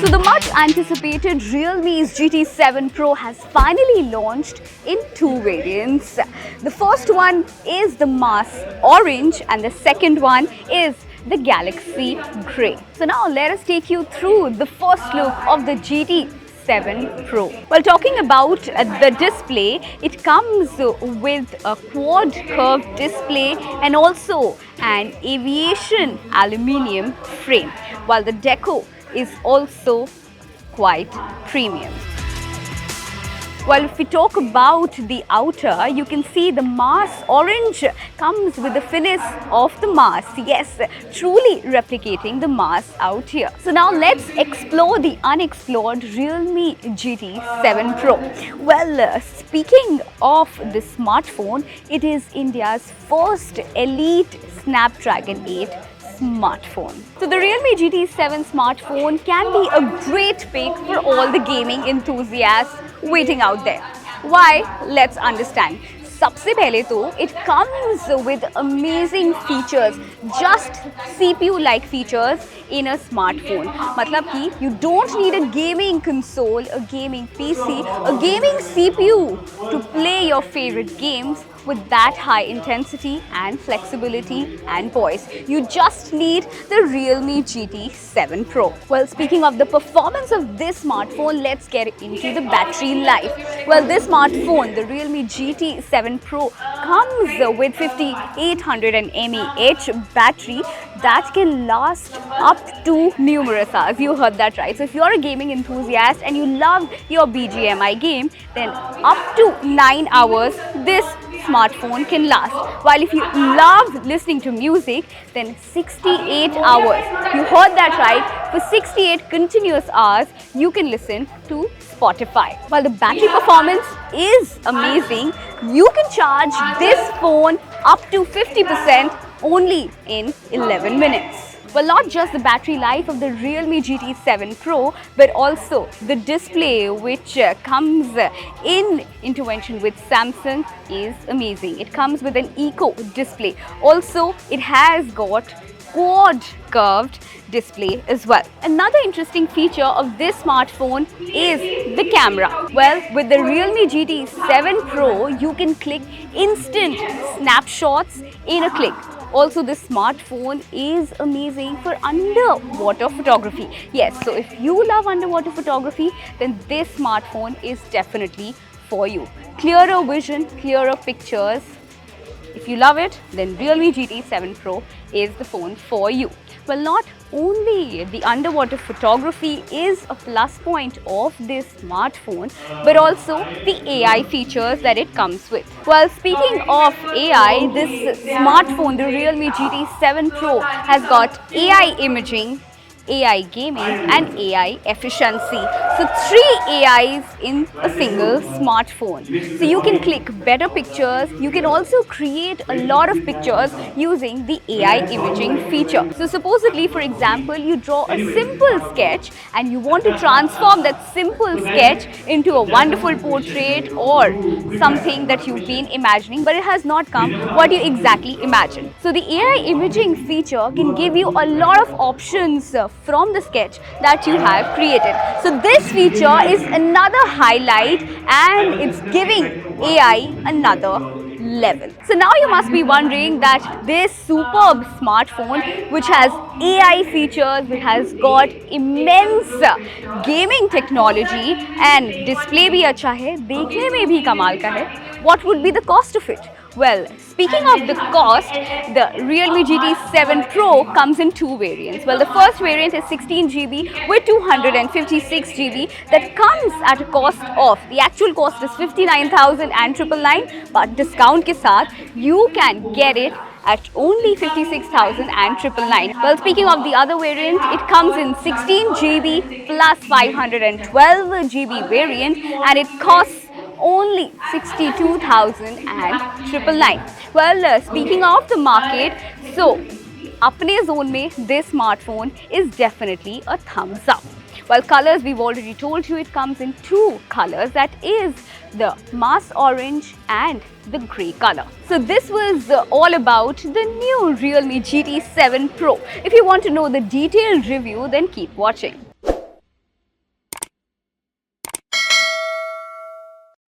So the much anticipated Realme's GT7 Pro has finally launched in two variants. The first one is the Mars Orange and the second one is the Galaxy Grey. So now let us take you through the first look of the GT7 Pro. Well, talking about the display, it comes with a quad curved display and also an aviation aluminium frame, while the deco is also quite premium. Well, if we talk about the outer, you can see the Mars Orange comes with the finish of the Mars. Yes, truly replicating the Mars out here. So now let's explore the unexplored Realme GT7 Pro. Well, speaking of the smartphone, it is India's first elite Snapdragon 8 smartphone. So the Realme GT7 smartphone can be a great pick for all the gaming enthusiasts waiting out there. Why? Let's understand. सबसे पहले तो it comes with amazing features, just CPU-like features in a smartphone. मतलब कि you don't need a gaming console, a gaming PC, a gaming CPU to play your favorite games with that high intensity and flexibility and poise. You just need the Realme GT7 Pro. Well, speaking of the performance of this smartphone, let's get into the battery life. Well, this smartphone, the Realme GT7 Pro, comes with 5800 mAh battery that can last up to numerous hours. You heard that right. So if you're a gaming enthusiast and you love your BGMI game, then up to 9 hours this smartphone can last. While if you love listening to music, then 68 hours. You heard that right. For 68 continuous hours, you can listen to Spotify. While the battery performance is amazing, you can charge this phone up to 50% only in 11 minutes. Well, not just the battery life of the Realme GT7 Pro, but also the display which comes in intervention with Samsung is amazing. It comes with an eco display. Also, it has got quad curved display as well. Another interesting feature of this smartphone is the camera. Well, with the Realme GT7 Pro, you can click instant snapshots in a click. Also, this smartphone is amazing for underwater photography. Yes, so if you love underwater photography, then this smartphone is definitely for you. Clearer vision, clearer pictures. If you love it, then Realme GT7 Pro is the phone for you. Well, not only the underwater photography is a plus point of this smartphone, but also the AI features that it comes with. Well, speaking of AI, this smartphone, the Realme GT7 Pro, has got AI imaging, AI gaming and AI efficiency. So 3 AIs in a single smartphone. So you can click better pictures. You can also create a lot of pictures using the AI imaging feature. So supposedly, for example, you draw a simple sketch and you want to transform that simple sketch into a wonderful portrait or something that you've been imagining, but it has not come what you exactly imagined. So the AI imaging feature can give you a lot of options from the sketch that you have created. So this feature is another highlight and it's giving AI another level. So now you must be wondering that this superb smartphone which has AI features, which has got immense gaming technology and display bhi acha hai, dekhne mein bhi kamal ka hai, what would be the cost of it? Well, speaking of the cost, the Realme GT7 Pro comes in two variants. Well, the first variant is 16GB with 256GB that comes at a cost of, the actual cost is 59,999, but discount ke saath you can get it at only 56,999. Well, speaking of the other variant, it comes in 16GB plus 512GB variant and it costs only 62,999. Well, speaking of the market, so apne zone mein this smartphone is definitely a thumbs up. While colors, we've already told you, it comes in two colors, that is the Mars Orange and the grey color. So this was all about the new Realme GT7 Pro. If you want to know the detailed review, then keep watching.